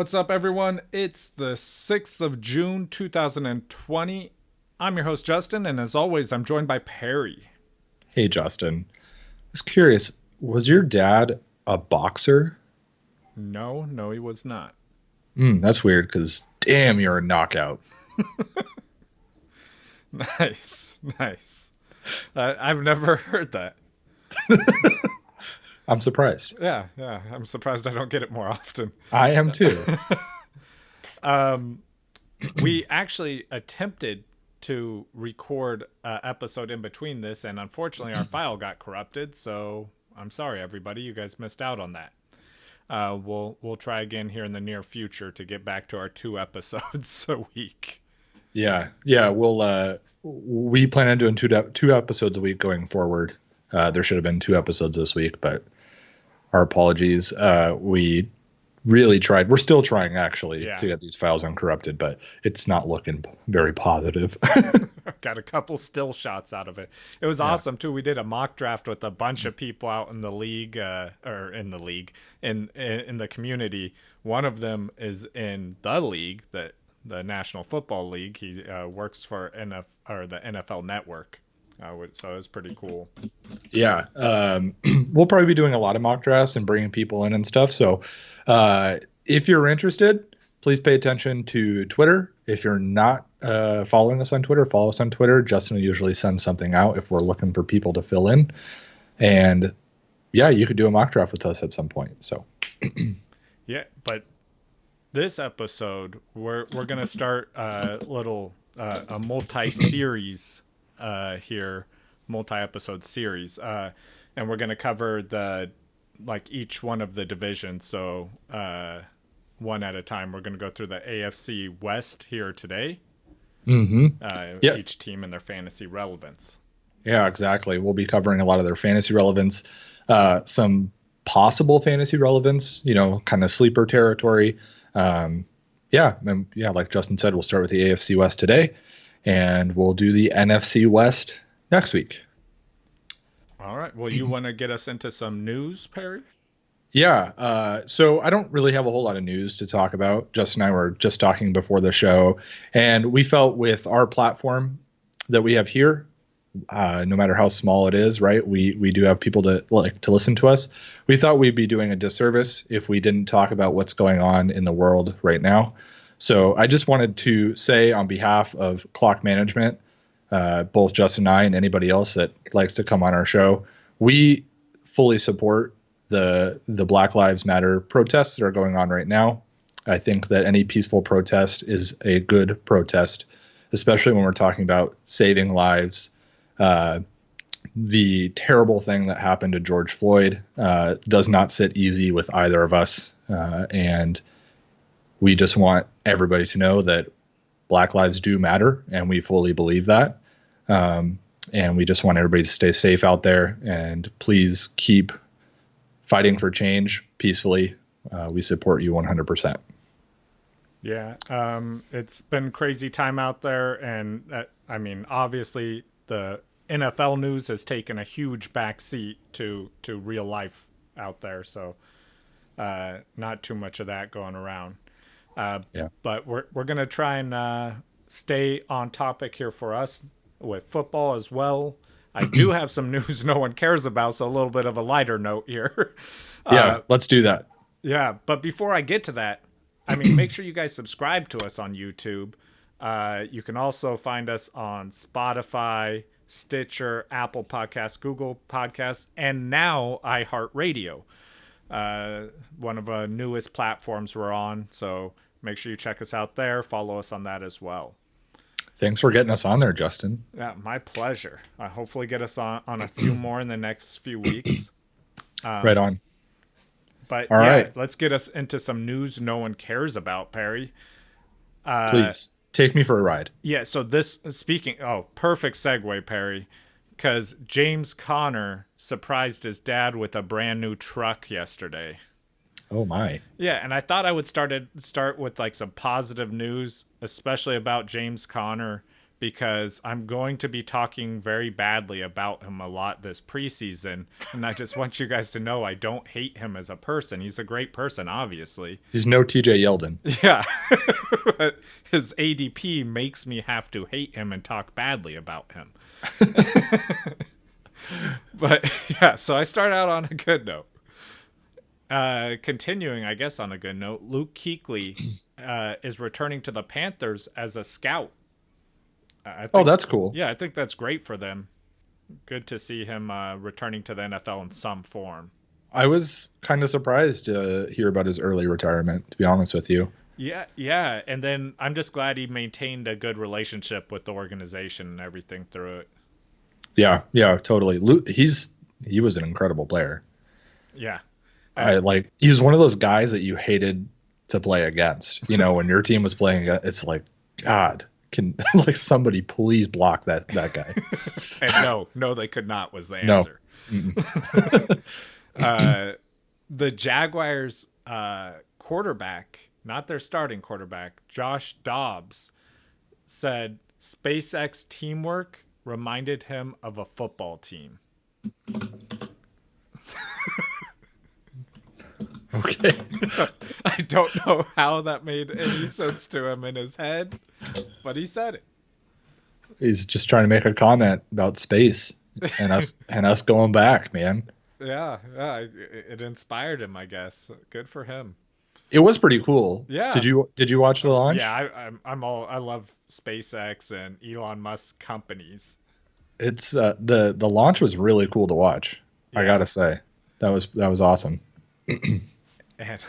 What's up, everyone? It's the 6th of June, 2020. I'm your host, Justin, and as always, I'm joined by Perry. Hey, Justin. I was curious, was your dad a boxer? No, he was not. That's weird because damn, you're a knockout. Nice. I've never heard that. I'm surprised. Yeah. I'm surprised I don't get it more often. I am too. We actually attempted to record an episode in between this, and unfortunately, our file got corrupted. So I'm sorry, everybody. You guys missed out on that. We'll try again here in the near future to get back to our 2 episodes a week. Yeah. We plan on doing two episodes a week going forward. There should have been 2 episodes this week, but our apologies. We really tried. We're still trying actually to get these files uncorrupted, but it's not looking very positive. Got a couple still shots out of it. It was awesome too. We did a mock draft with a bunch of people out in the league, in the community. One of them is in the league, the National Football League. He works for the NFL Network. So it was pretty cool. Yeah. We'll probably be doing a lot of mock drafts and bringing people in and stuff. So if you're interested, please pay attention to Twitter. If you're not following us on Twitter, follow us on Twitter. Justin will usually send something out if we're looking for people to fill in. And yeah, you could do a mock draft with us at some point. So yeah, but this episode we're gonna start a multi-series here, multi-episode series, and we're gonna cover each one of the divisions. So one at a time. We're gonna go through the AFC West here today. Each team and their fantasy relevance. Yeah, exactly. We'll be covering a lot of their fantasy relevance, some possible fantasy relevance, kind of sleeper territory. Like Justin said, we'll start with the AFC West today, and we'll do the NFC West next week. All right. Well, you want to get us into some news, Perry? Yeah. So I don't really have a whole lot of news to talk about. Justin and I were just talking before the show, and we felt with our platform that we have here, no matter how small it is, right? We do have people to listen to us. We thought we'd be doing a disservice if we didn't talk about what's going on in the world right now. So I just wanted to say on behalf of Clock Management, both Justin and I and anybody else that likes to come on our show, we fully support the Black Lives Matter protests that are going on right now. I think that any peaceful protest is a good protest, especially when we're talking about saving lives. The terrible thing that happened to George Floyd does not sit easy with either of us. And we just want everybody to know that Black lives do matter, and we fully believe that. And we just want everybody to stay safe out there, and please keep fighting for change peacefully. We support you 100%. Yeah. It's been crazy time out there. And obviously the NFL news has taken a huge backseat to real life out there. So not too much of that going around. But we're going to try and stay on topic here for us with football as well. I do have some news no one cares about, so a little bit of a lighter note here. Let's do that. Yeah, but before I get to that, make sure you guys subscribe to us on YouTube. You can also find us on Spotify, Stitcher, Apple Podcasts, Google Podcasts, and now iHeartRadio. One of the newest platforms we're on, so make sure you check us out there. Follow us on that as well. Thanks for getting us on there, Justin. Yeah, my pleasure. Hopefully get us on a few more in the next few weeks. Right on. But All right. Let's get us into some news no one cares about, Perry. Please take me for a ride. Yeah, so perfect segue, Perry, because James Conner surprised his dad with a brand new truck yesterday. Oh my. Yeah, and I thought I would start with some positive news, especially about James Conner, because I'm going to be talking very badly about him a lot this preseason. And I just want you guys to know I don't hate him as a person. He's a great person, obviously. He's no TJ Yeldon. Yeah. But his ADP makes me have to hate him and talk badly about him. But yeah, so I start out on a good note. Continuing, I guess, on a good note, Luke Kuechly is returning to the Panthers as a scout. Oh, that's cool. Yeah, I think that's great for them. Good to see him returning to the NFL in some form. I was kind of surprised to hear about his early retirement, to be honest with you. Yeah, and then I'm just glad he maintained a good relationship with the organization and everything through it. Yeah, totally. Luke, he was an incredible player. Yeah. He was one of those guys that you hated to play against. When your team was playing, it's like, God, can like somebody please block that guy? And no, they could not was the answer. No. The Jaguars quarterback, not their starting quarterback, Josh Dobbs, said SpaceX teamwork reminded him of a football team. Okay. I don't know how that made any sense to him in his head, but he said it. He's just trying to make a comment about space and us going back, man. Yeah, it inspired him, I guess. Good for him. It was pretty cool. Yeah. Did you watch the launch? Yeah, I love SpaceX and Elon Musk companies. It's the launch was really cool to watch. Yeah. I gotta say, that was awesome. And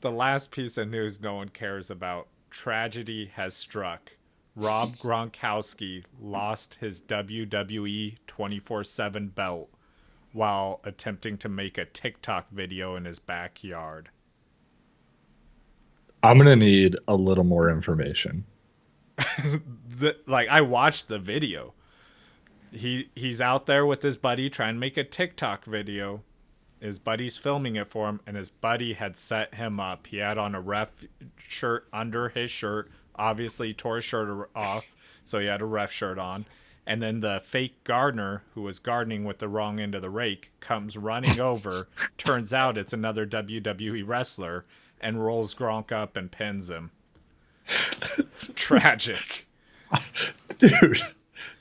the last piece of news no one cares about: tragedy has struck. Rob Gronkowski lost his WWE 24/7 belt while attempting to make a TikTok video in his backyard. I'm gonna need a little more information. I watched the video. He's out there with his buddy trying to make a TikTok video. His buddy's filming it for him, and his buddy had set him up. He had on a ref shirt under his shirt. Obviously, he tore his shirt off, so he had a ref shirt on. And then the fake gardener, who was gardening with the wrong end of the rake, comes running over. Turns out it's another WWE wrestler, and rolls Gronk up and pins him. Tragic. Dude,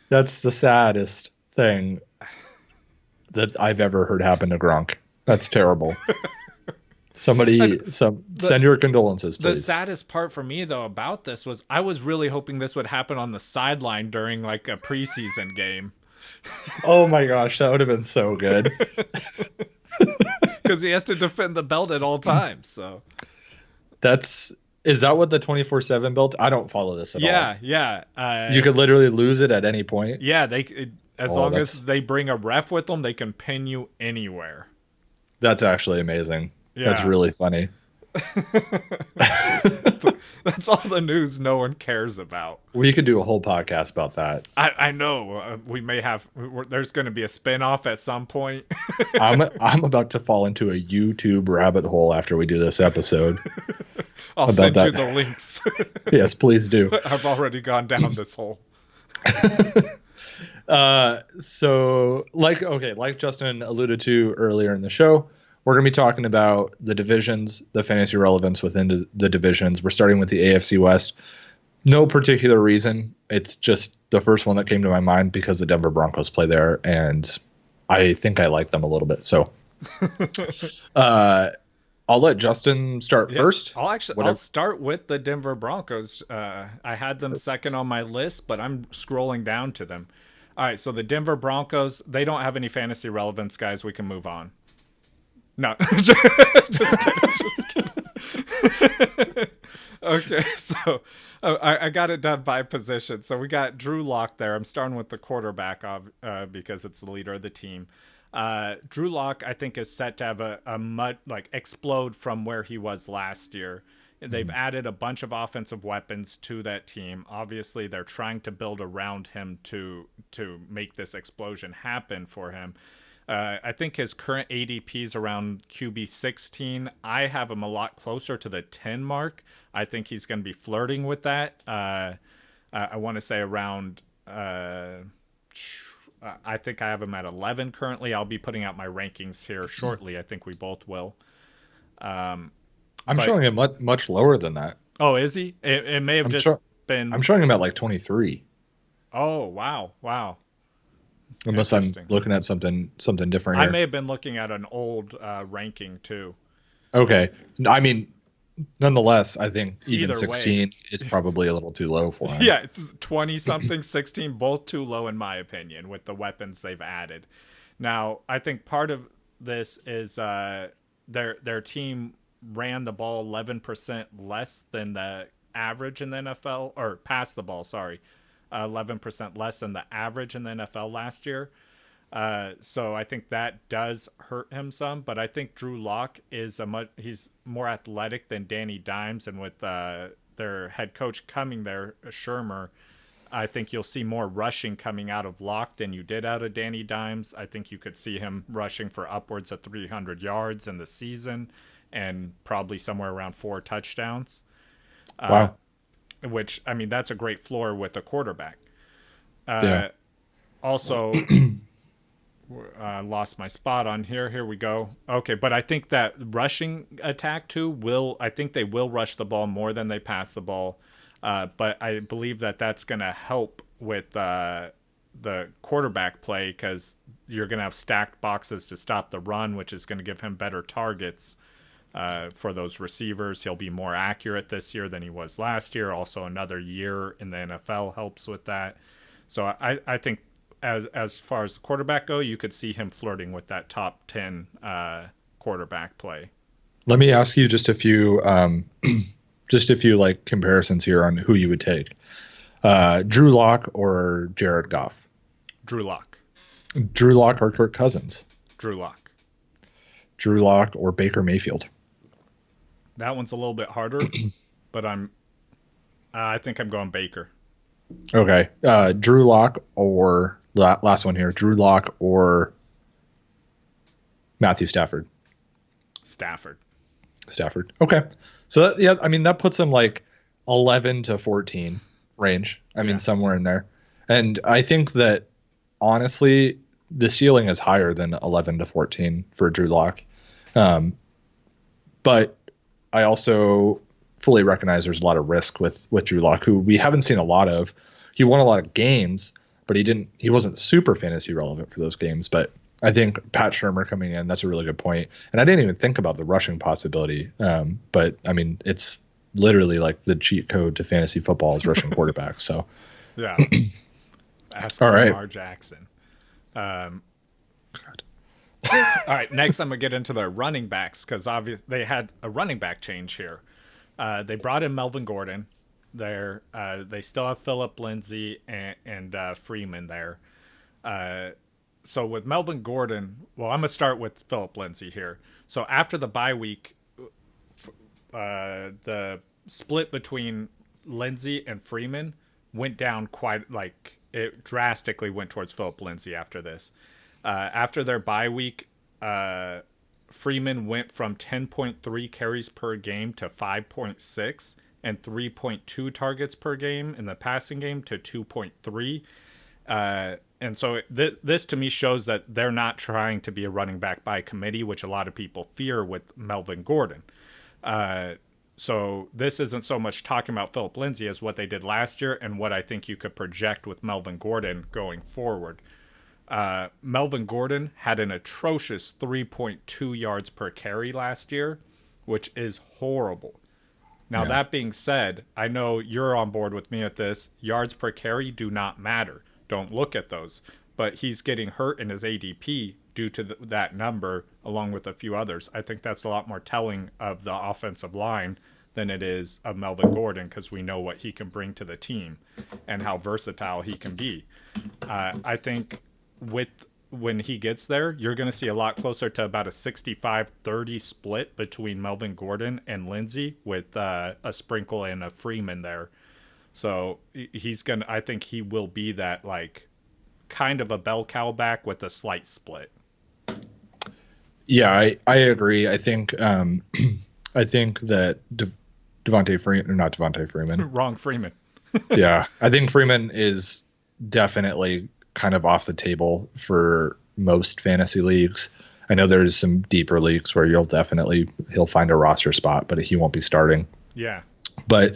that's the saddest thing that I've ever heard happen to Gronk. That's terrible. Send your condolences, please. The saddest part for me, though, about this was I was really hoping this would happen on the sideline during like a preseason game. Oh my gosh, that would have been so good. Because he has to defend the belt at all times. So is that what the 24/7 belt? I don't follow this at all. Yeah. You could literally lose it at any point. Yeah, as long as they bring a ref with them, they can pin you anywhere. That's actually amazing. Yeah. That's really funny. That's all the news no one cares about. We could do a whole podcast about that. I know. We may have. There's going to be a spinoff at some point. I'm about to fall into a YouTube rabbit hole after we do this episode. I'll send you the links. Yes, please do. I've already gone down this hole. So like Justin alluded to earlier in the show, we're going to be talking about the divisions, the fantasy relevance within the divisions. We're starting with the AFC West. No particular reason. It's just the first one that came to my mind because the Denver Broncos play there, and I think I like them a little bit. So I'll let Justin start first. I'll start with the Denver Broncos. I had them second on my list, but I'm scrolling down to them. All right, so the Denver Broncos, they don't have any fantasy relevance, guys. We can move on. No, just kidding. Okay, so I got it done by position. So we got Drew Lock there. I'm starting with the quarterback because it's the leader of the team. Drew Lock, I think, is set to have explode from where he was last year. They've added a bunch of offensive weapons to that team. Obviously, they're trying to build around him to make this explosion happen for him. I think his current ADP is around QB 16. I have him a lot closer to the 10 mark. I think he's going to be flirting with that. I want to say around. I think I have him at 11 currently. I'll be putting out my rankings here shortly. I think we both will. I'm But showing him much lower than that. oh, is he? It may have I'm just sure I'm been. showing him at like 23, Oh, wow, wow, unless I'm interesting. looking at something different I may here. have been looking at an old ranking too. Okay. I mean, nonetheless, I think even Either way, 16 is probably a little too low for him. yeah, 20 something, 16, both too low in my opinion with the weapons they've added. Now, I think part of this is their team ran the ball 11% less than the average in the NFL, or passed the ball, sorry, 11% less than the average in the NFL last year. So I think that does hurt him some, but I think Drew Lock is he's more athletic than Danny Dimes, and with their head coach coming there, Shermer, I think you'll see more rushing coming out of Lock than you did out of Danny Dimes. I think you could see him rushing for upwards of 300 yards in the season, and probably somewhere around 4 touchdowns. Wow. Which I mean, that's a great floor with a quarterback. Yeah. Also, lost my spot on here. Here we go. Okay, but I think that rushing attack too will. I think they will rush the ball more than they pass the ball. But I believe that that's going to help with the quarterback play because you're going to have stacked boxes to stop the run, which is going to give him better targets for those receivers. He'll be more accurate this year than he was last year. Also, another year in the NFL helps with that. So I think as far as the quarterback go, you could see him flirting with that top 10 quarterback play. Let me ask you just a few like comparisons here on who you would take. Drew Lock or Jared Goff? Drew Lock. Drew Lock or Kirk Cousins? Drew Lock. Drew Lock or Baker Mayfield? That one's a little bit harder, but I think I'm going Baker. Okay. Drew Lock or last one here. Drew Lock or Matthew Stafford? Stafford. Stafford. Okay. So yeah, I mean that puts him like 11 to 14 range. I mean Yeah. somewhere in there. And I think that honestly the ceiling is higher than 11 to 14 for Drew Lock. But I also fully recognize there's a lot of risk with Drew Lock, who we haven't seen a lot of. He won a lot of games, but he wasn't super fantasy relevant for those games. But I think Pat Shurmur coming in, that's a really good point. And I didn't even think about the rushing possibility. But I mean, it's literally like the cheat code to fantasy football is rushing quarterbacks. So Yeah. Ask all right. Lamar Jackson. All right, next I'm gonna get into their running backs because obviously they had a running back change here. They brought in Melvin Gordon. They still have Philip Lindsay and Freeman there. So with Melvin Gordon, well, I'm gonna start with Philip Lindsay here. So after the bye week, the split between Lindsay and Freeman went down quite like it drastically went towards Philip Lindsay after this. After their bye week, Freeman went from 10.3 carries per game to 5.6 and 3.2 targets per game in the passing game to 2.3. And so this to me shows that they're not trying to be a running back by committee, which a lot of people fear with Melvin Gordon. So this isn't so much talking about Philip Lindsay as what they did last year and what I think you could project with Melvin Gordon going forward. Melvin Gordon had an atrocious 3.2 yards per carry last year, which is horrible. Now, that being said, I know you're on board with me at this. Yards per carry do not matter. Don't look at those. But he's getting hurt in his ADP due to that number, along with a few others. I think that's a lot more telling of the offensive line than it is of Melvin Gordon because we know what he can bring to the team and how versatile he can be. I think when he gets there, you're going to see a lot closer to about a 65-30 split between Melvin Gordon and Lindsay with a sprinkle and a Freeman there. So I think he will be that like kind of a bell cow back with a slight split. Yeah, I agree. I think I think that Devontae Freeman, or not Devontae Freeman. Wrong Freeman. Yeah, I think Freeman is definitely kind of off the table for most fantasy leagues. I know there's some deeper leagues where he'll find a roster spot, but he won't be starting. Yeah. But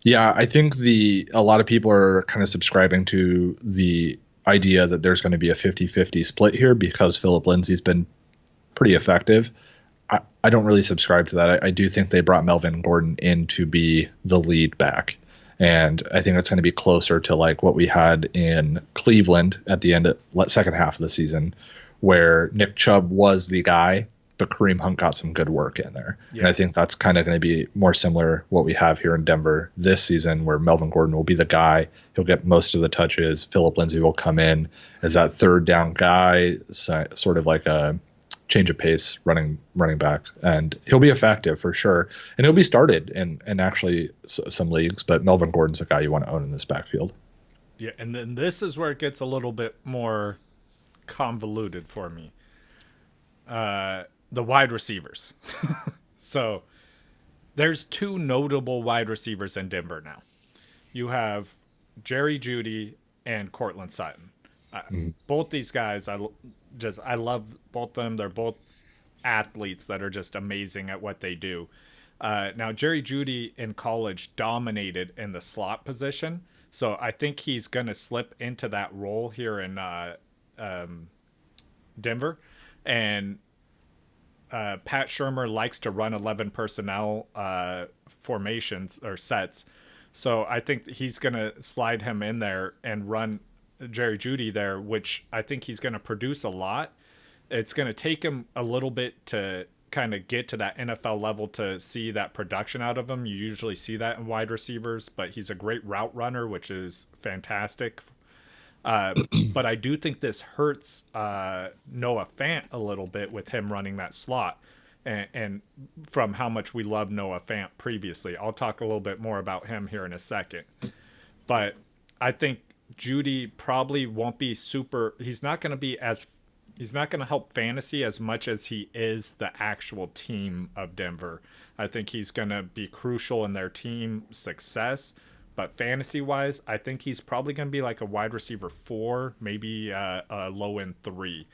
yeah, I think the a lot of people are kind of subscribing to the idea that there's going to be a 50-50 split here because Philip Lindsay's been pretty effective. I don't really subscribe to that. I do think they brought Melvin Gordon in to be the lead back. And I think it's going to be closer to like what we had in Cleveland at the end of second half of the season, where Nick Chubb was the guy, but Kareem Hunt got some good work in there. And I Yeah. think that's kind of going to be more similar what we have here in Denver this season, where Melvin Gordon will be the guy. He'll get most of the touches. Philip Lindsay will come in as that third down guy, sort of like a change of pace running back, and he'll be effective for sure, and he'll be started in actually some leagues, but Melvin Gordon's a guy you want to own in this backfield. Yeah. And then this is where it gets a little bit more convoluted for me. The wide receivers. So there's two notable wide receivers in Denver now. You have Jerry Judy and Cortland Sutton. Mhm. Both these guys, I love both of them. They're both athletes that are just amazing at what they do. Now Jerry Judy in college dominated in the slot position, so I think he's gonna slip into that role here in Denver, and Pat Shermer likes to run 11 personnel formations or sets. So I think he's going to slide him in there and run Jerry Judy there, which I think he's going to produce a lot. It's going to take him a little bit to kind of get to that NFL level to see that production out of him. You usually see that in wide receivers, but he's a great route runner, which is fantastic. But I do think this hurts Noah Fant a little bit with him running that slot. And from how much we love Noah Fant previously, I'll talk a little bit more about him here in a second. But I think Judy probably won't be super. He's not going to help fantasy as much as he is the actual team of Denver. I think he's going to be crucial in their team success. But fantasy wise, I think he's probably going to be like a wide receiver 4, maybe a low end 3.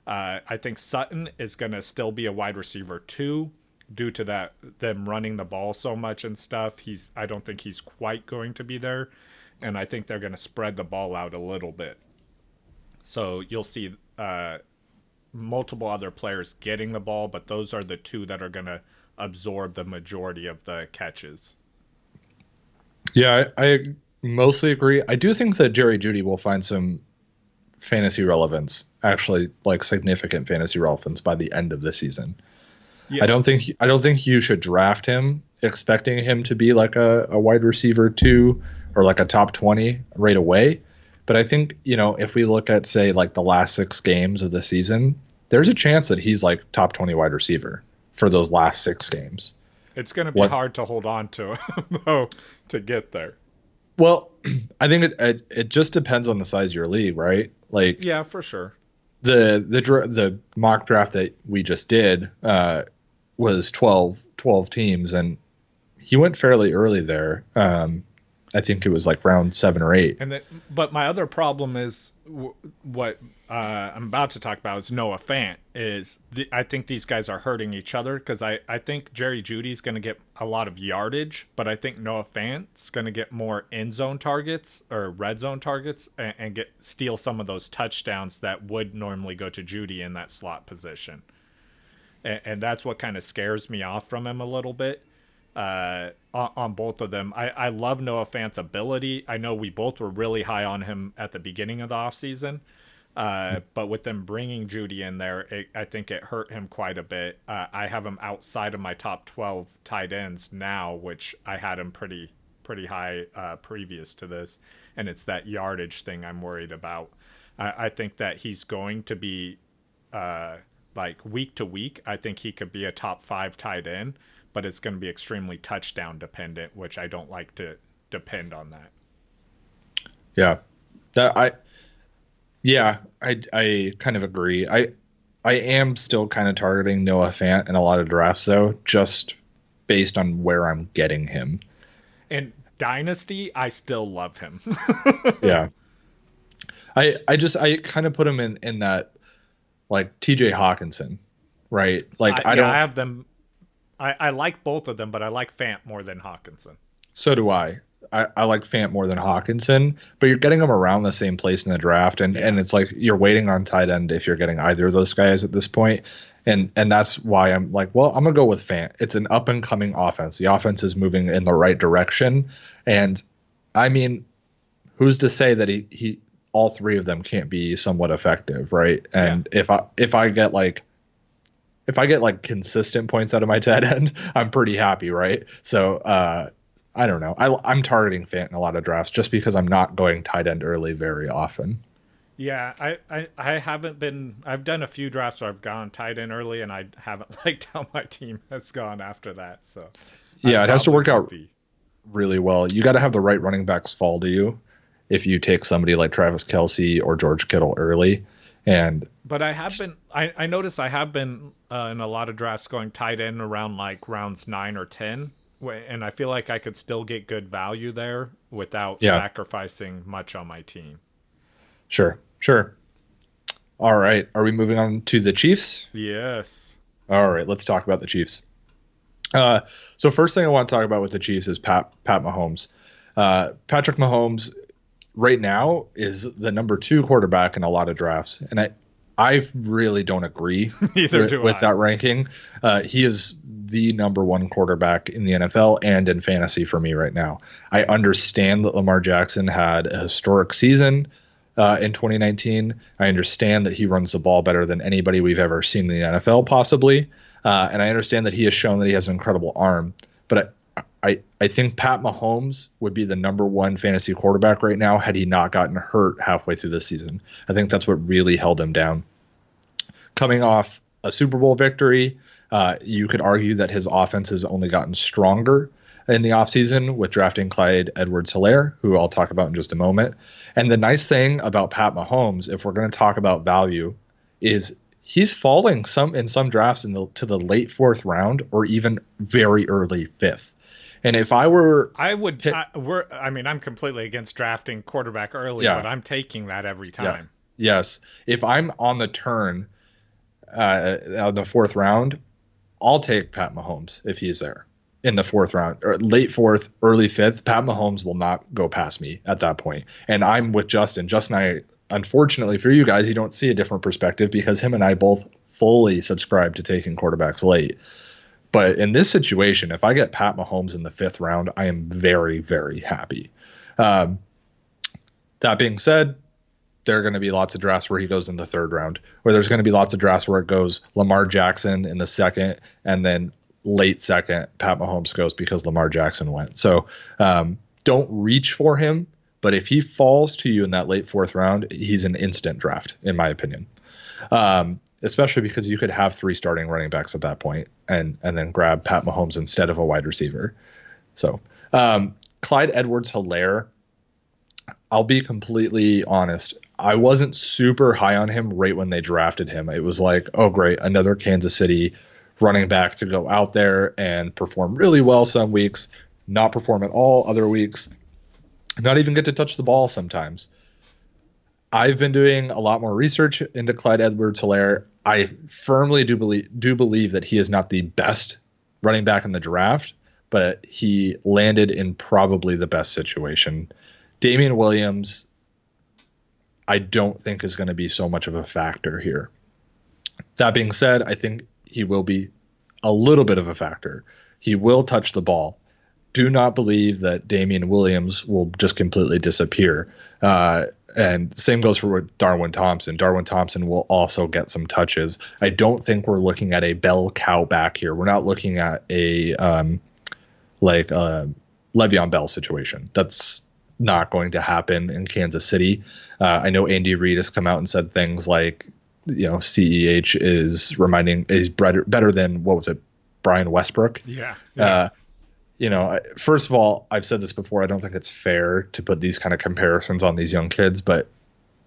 I think Sutton is going to still be a wide receiver 2 due to that them running the ball so much and stuff. I don't think he's quite going to be there, and I think they're going to spread the ball out a little bit. So you'll see multiple other players getting the ball, but those are the two that are going to absorb the majority of the catches. Yeah, I mostly agree. I do think that Jerry Judy will find some fantasy relevance, actually like significant fantasy relevance by the end of the season. Yeah, I don't think you should draft him expecting him to be like a wide receiver 2 or like a top 20 right away. But I think, if we look at say like the last 6 games of the season, there's a chance that he's like top 20 wide receiver for those last 6 games. it's going to be What hard to hold on to though to get there. Well, I think it just depends on the size of your league, right? Like Yeah, for sure. the mock draft that we just did was 12 teams, and he went fairly early there. I think it was like round 7 or 8. And then, but my other problem is what I'm about to talk about is Noah Fant. I think these guys are hurting each other because I think Jerry Judy's going to get a lot of yardage, but I think Noah Fant's going to get more end zone targets or red zone targets and steal some of those touchdowns that would normally go to Judy in that slot position. And that's what kind of scares me off from him a little bit on both of them. I love Noah Fant's ability. I know we both were really high on him at the beginning of the offseason. But with them bringing Judy in there, I think it hurt him quite a bit. I have him outside of my top 12 tight ends now, which I had him pretty high previous to this. And it's that yardage thing I'm worried about. I think that he's going to be like week to week. I think he could be a top 5 tight end, but it's going to be extremely touchdown dependent, which I don't like to depend on that. Yeah, that I kind of agree. I am still kind of targeting Noah Fant in a lot of drafts though, just based on where I'm getting him. And Dynasty, I still love him. Yeah. I kind of put him in that like TJ Hawkinson, right? Like I Yeah, I don't have them. I like both of them, but I like Fant more than Hawkinson. so do I. I like Fant more than Hawkinson, but you're getting them around the same place in the draft, and Yeah. it's like you're waiting on tight end if you're getting either of those guys at this point, and that's why I'm like, well, I'm gonna go with Fant. It's an up and coming offense. The offense is moving in the right direction, and I mean, who's to say that he all three of them can't be somewhat effective, right? Yeah. And if I get like consistent points out of my tight end, I'm pretty happy, right? So I don't know. I'm targeting Fant in a lot of drafts just because I'm not going tight end early very often. Yeah, I haven't been. I've done a few drafts where I've gone tight end early, and I haven't liked how my team has gone after that. So, I Yeah, it has to probably work would out be. really well. You got to have the right running backs fall to you if you take somebody like Travis Kelsey or George Kittle early. And But I have been. I notice I have been in a lot of drafts going tight end around like rounds 9 or 10, and I feel like I could still get good value there without yeah, sacrificing much on my team. sure, sure. All right. Are we moving on to the Chiefs? Yes. All right, let's talk about the Chiefs. Uh, so first thing I want to talk about with the Chiefs is Pat Mahomes. Patrick Mahomes right now is the number two quarterback in a lot of drafts, and I really don't agree Neither do with I. that ranking. He is the number one quarterback in the NFL and in fantasy for me right now. I understand that Lamar Jackson had a historic season in 2019. I understand that he runs the ball better than anybody we've ever seen in the NFL, possibly. And I understand that he has shown that he has an incredible arm. But I think Pat Mahomes would be the number one fantasy quarterback right now had he not gotten hurt halfway through the season. I think that's what really held him down. Coming off a Super Bowl victory, you could argue that his offense has only gotten stronger in the offseason with drafting Clyde Edwards-Helaire, who I'll talk about in just a moment. And the nice thing about Pat Mahomes, if we're going to talk about value, is he's falling in some drafts to the late fourth round or even very early fifth. And if I were I would. pick, I mean, I'm completely against drafting quarterback early, yeah, but I'm taking that every yeah, time. yes, if I'm on the turn the fourth round, I'll take Pat Mahomes if he's there in the fourth round or late fourth, early fifth. Pat Mahomes will not go past me at that point. And I'm with Justin. Justin, unfortunately for you guys, you don't see a different perspective because him and I both fully subscribe to taking quarterbacks late. But in this situation, if I get Pat Mahomes in the fifth round, I am very, very happy. Um, that being said, there are going to be lots of drafts where he goes in the third round, or there's going to be lots of drafts where it goes Lamar Jackson in the second, and then late second, Pat Mahomes goes because Lamar Jackson went. So don't reach for him, but if he falls to you in that late fourth round, he's an instant draft, in my opinion. Especially because you could have three starting running backs at that point and then grab Pat Mahomes instead of a wide receiver. So Clyde Edwards-Helaire, I'll be completely honest. I wasn't super high on him right when they drafted him. It was like, oh, great, another Kansas City running back to go out there and perform really well some weeks, not perform at all other weeks, not even get to touch the ball sometimes. I've been doing a lot more research into Clyde Edwards-Helaire. I firmly do believe that he is not the best running back in the draft, but he landed in probably the best situation. Damian Williams, I don't think is going to be so much of a factor here. That being said, I think he will be a little bit of a factor. He will touch the ball. Do not believe that Damian Williams will just completely disappear. And same goes for Darwin Thompson. Darwin Thompson will also get some touches. I don't think we're looking at a bell cow back here. We're not looking at a Le'Veon Bell situation. That's not going to happen in Kansas City. I know Andy Reid has come out and said things like, CEH is better than, what was it, Brian Westbrook? Yeah. First of all, I've said this before. I don't think it's fair to put these kind of comparisons on these young kids, but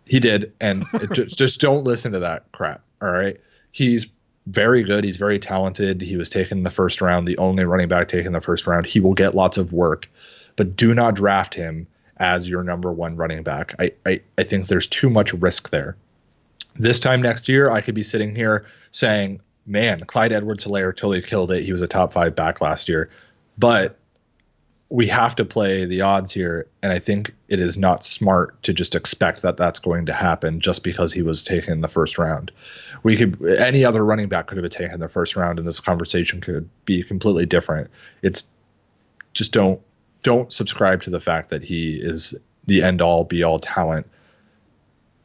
he did. And just don't listen to that crap. All right. He's very good. He's very talented. He was taken in the first round, the only running back taken in the first round. He will get lots of work. but do not draft him as your number one running back. I think there's too much risk there. This time next year, I could be sitting here saying, man, Clyde Edwards-Helaire totally killed it. He was a top 5 back last year. But we have to play the odds here, and I think it is not smart to just expect that that's going to happen just because he was taken in the first round. Any other running back could have been taken in the first round, and this conversation could be completely different. It's just don't subscribe to the fact that he is the end-all, be-all talent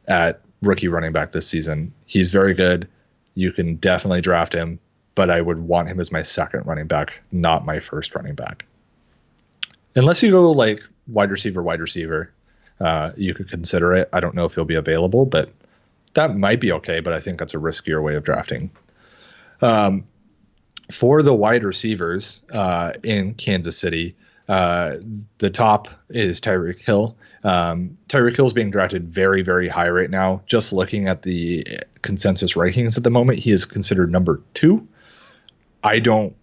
at rookie running back this season. He's very good. You can definitely draft him, but I would want him as my second running back, not my first running back. Unless you go like wide receiver, you could consider it. I don't know if he'll be available, but that might be okay. But I think that's a riskier way of drafting. For the wide receivers in Kansas City, the top is Tyreek Hill. Tyreek Hill is being drafted very, very high right now. Just looking at the consensus rankings at the moment, he is considered number 2. I don't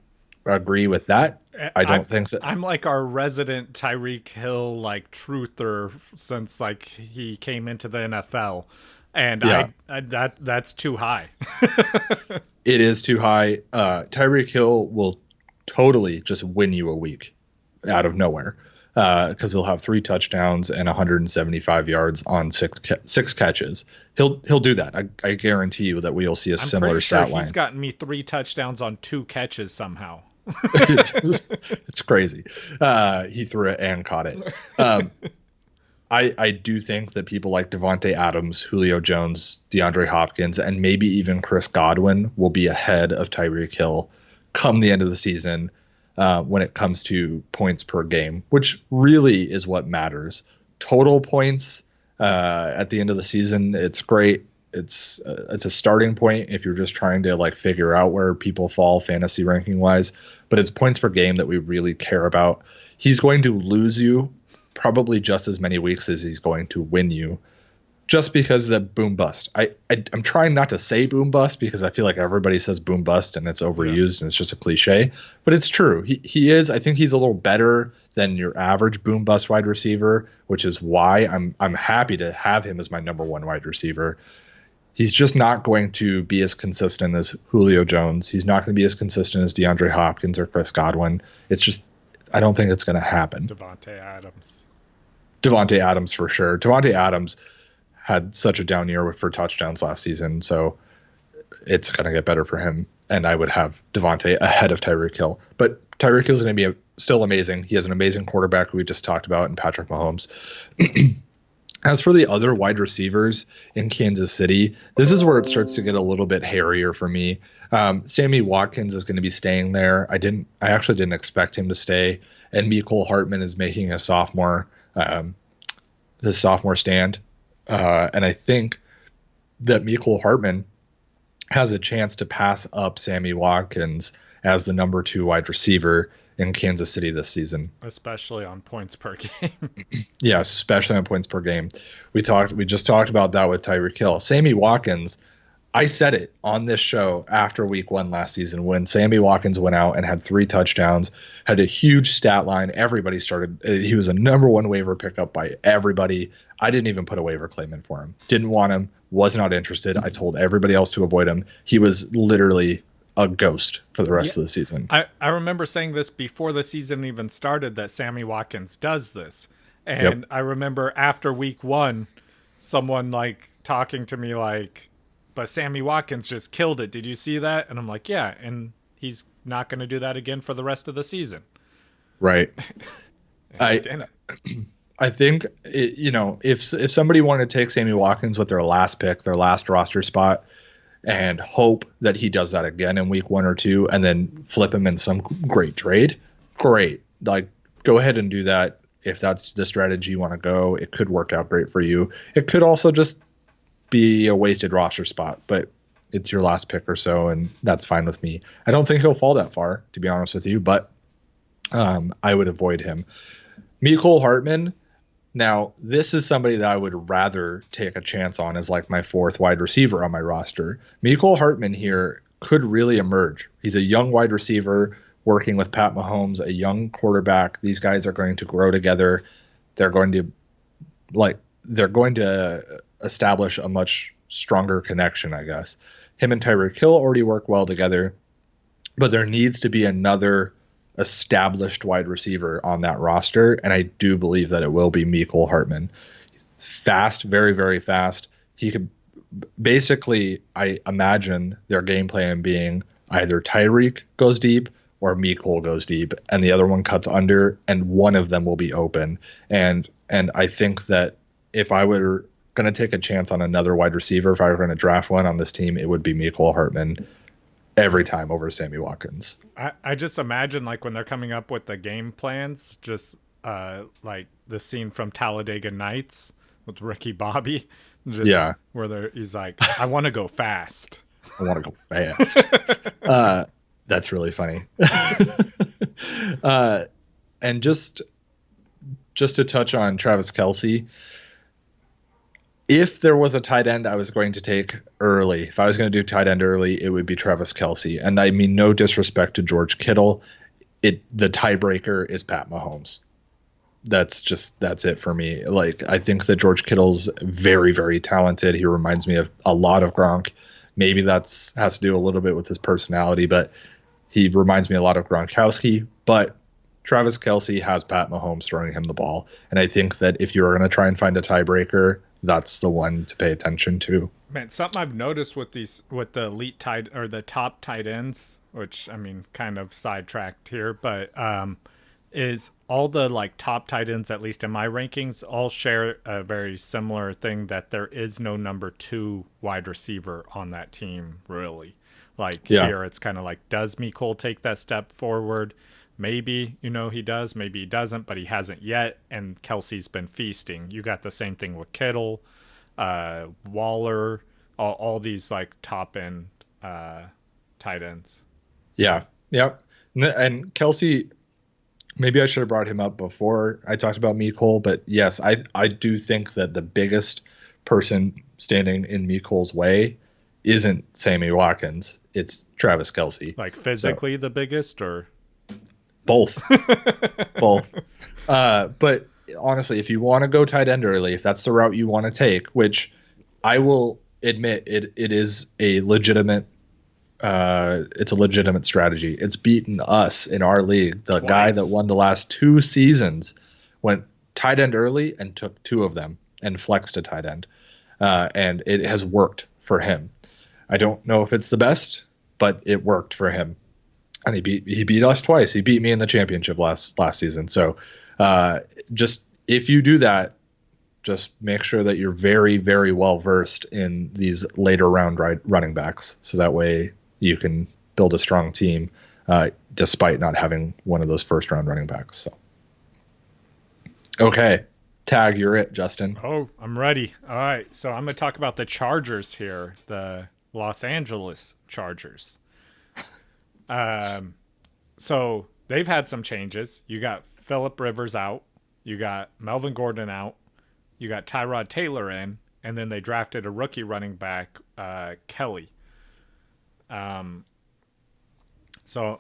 agree with that. I think that I'm like our resident Tyreek Hill like truther since like he came into the NFL, and yeah. That's too high. It is too high. Tyreek Hill will totally just win you a week out of nowhere because he'll have 3 touchdowns and 175 yards on 6 catches. He'll do that. I guarantee you that we'll see a similar stat line. He's gotten me 3 touchdowns on 2 catches somehow. It's crazy. He threw it and caught it. I do think that people like Devontae Adams, Julio Jones, DeAndre Hopkins, and maybe even Chris Godwin will be ahead of Tyreek Hill come the end of the season when it comes to points per game, which really is what matters. Total points at the end of the season, it's great. It's a starting point if you're just trying to like figure out where people fall fantasy ranking wise, but it's points per game that we really care about. He's going to lose you probably just as many weeks as he's going to win you, just because of the boom bust. I'm trying not to say boom bust because I feel like everybody says boom bust and it's overused and it's just a cliche, but it's true. He is. I think he's a little better than your average boom bust wide receiver, which is why I'm happy to have him as my number 1 wide receiver. He's just not going to be as consistent as Julio Jones. He's not going to be as consistent as DeAndre Hopkins or Chris Godwin. It's just, I don't think it's going to happen. Devontae Adams for sure. Devontae Adams had such a down year for touchdowns last season, so it's going to get better for him. And I would have Devontae ahead of Tyreek Hill. But Tyreek Hill is going to be still amazing. He has an amazing quarterback who we just talked about in Patrick Mahomes. As for the other wide receivers in Kansas City, this is where it starts to get a little bit hairier for me. Sammy Watkins is going to be staying there. I actually didn't expect him to stay. And Mecole Hardman is making a sophomore stand. And I think that Mecole Hardman has a chance to pass up Sammy Watkins as the number 2 wide receiver in Kansas City this season, especially on points per game. Yeah, especially on points per game. We just talked about that with Tyreek Hill. Sammy Watkins, I said it on this show after week 1 last season when Sammy Watkins went out and had 3 touchdowns, had a huge stat line. Everybody he was a number 1 waiver pickup by everybody. I didn't even put a waiver claim in for him. Didn't want him, was not interested. I told everybody else to avoid him. He was literally a ghost for the rest of the season. I remember saying this before the season even started that Sammy Watkins does this. And I remember after week 1, someone like talking to me like, but Sammy Watkins just killed it. Did you see that? And I'm like, yeah. And he's not going to do that again for the rest of the season. Right. I think, if somebody wanted to take Sammy Watkins with their last pick, their last roster spot, and hope that he does that again in week 1 or 2 and then flip him in some great trade, great. Like, go ahead and do that. If that's the strategy you want to go, it could work out great for you. It could also just be a wasted roster spot, but it's your last pick or so, and that's fine with me. I don't think he'll fall that far, to be honest with you, but I would avoid him. Mecole Hardman, now this is somebody that I would rather take a chance on as like my 4th wide receiver on my roster. Mecole Hardman here could really emerge. He's a young wide receiver working with Pat Mahomes, a young quarterback. These guys are going to grow together. They're going to they're going to establish a much stronger connection, I guess. Him and Tyreek Hill already work well together, but there needs to be another established wide receiver on that roster, and I do believe that it will be Mecole Hardman. Fast, very, very fast. He could basically, I imagine their game plan being either Tyreek goes deep or Mecole goes deep, and the other one cuts under, and one of them will be open. And I think that if I were going to take a chance on another wide receiver, if I were going to draft one on this team, it would be Mecole Hardman every time over Sammy Watkins. I just imagine like when they're coming up with the game plans, just like the scene from Talladega Nights with Ricky Bobby, just Yeah, where he's like, I want to go fast. I want to go fast. That's really funny. And just to touch on Travis Kelce, if there was a tight end I was going to take early, if I was going to do tight end early, it would be Travis Kelce. And I mean, no disrespect to George Kittle. The tiebreaker is Pat Mahomes. That's it for me. Like, I think that George Kittle's very, very talented. He reminds me of a lot of Gronk. Maybe that's has to do a little bit with his personality, but he reminds me a lot of Gronkowski. But Travis Kelce has Pat Mahomes throwing him the ball. And I think that if you're going to try and find a tiebreaker, that's the one to pay attention to. Man, something I've noticed with the elite tight or the top tight ends, which I mean, kind of sidetracked here, but is all the like top tight ends, at least in my rankings, all share a very similar thing that there is no number 2 wide receiver on that team, really. Like here, it's kind of like, does Mecole take that step forward? Maybe, he does, maybe he doesn't, but he hasn't yet. And Kelsey's been feasting. You got the same thing with Kittle, Waller, all these like top end tight ends. Yeah. Yep. And Kelce, maybe I should have brought him up before I talked about Mecole, but yes, I do think that the biggest person standing in Mecole's way isn't Sammy Watkins. It's Travis Kelce. Like physically the biggest, or both. Both. But honestly, if you want to go tight end early, if that's the route you want to take, which I will admit it is a legitimate it's a legitimate strategy. It's beaten us in our league. The Twice. Guy that won the last 2 seasons went tight end early and took 2 of them and flexed a tight end. And it has worked for him. I don't know if it's the best, but it worked for him. And he beat us twice. He beat me in the championship last season. So just if you do that, just make sure that you're very, very well versed in these later round running backs. So that way you can build a strong team despite not having one of those first round running backs. So, okay. Tag, you're it, Justin. Oh, I'm ready. All right. So I'm going to talk about the Chargers here, the Los Angeles Chargers. So they've had some changes. You got Phillip Rivers out. You got Melvin Gordon out. You got Tyrod Taylor in. And then they drafted a rookie running back, Kelly. So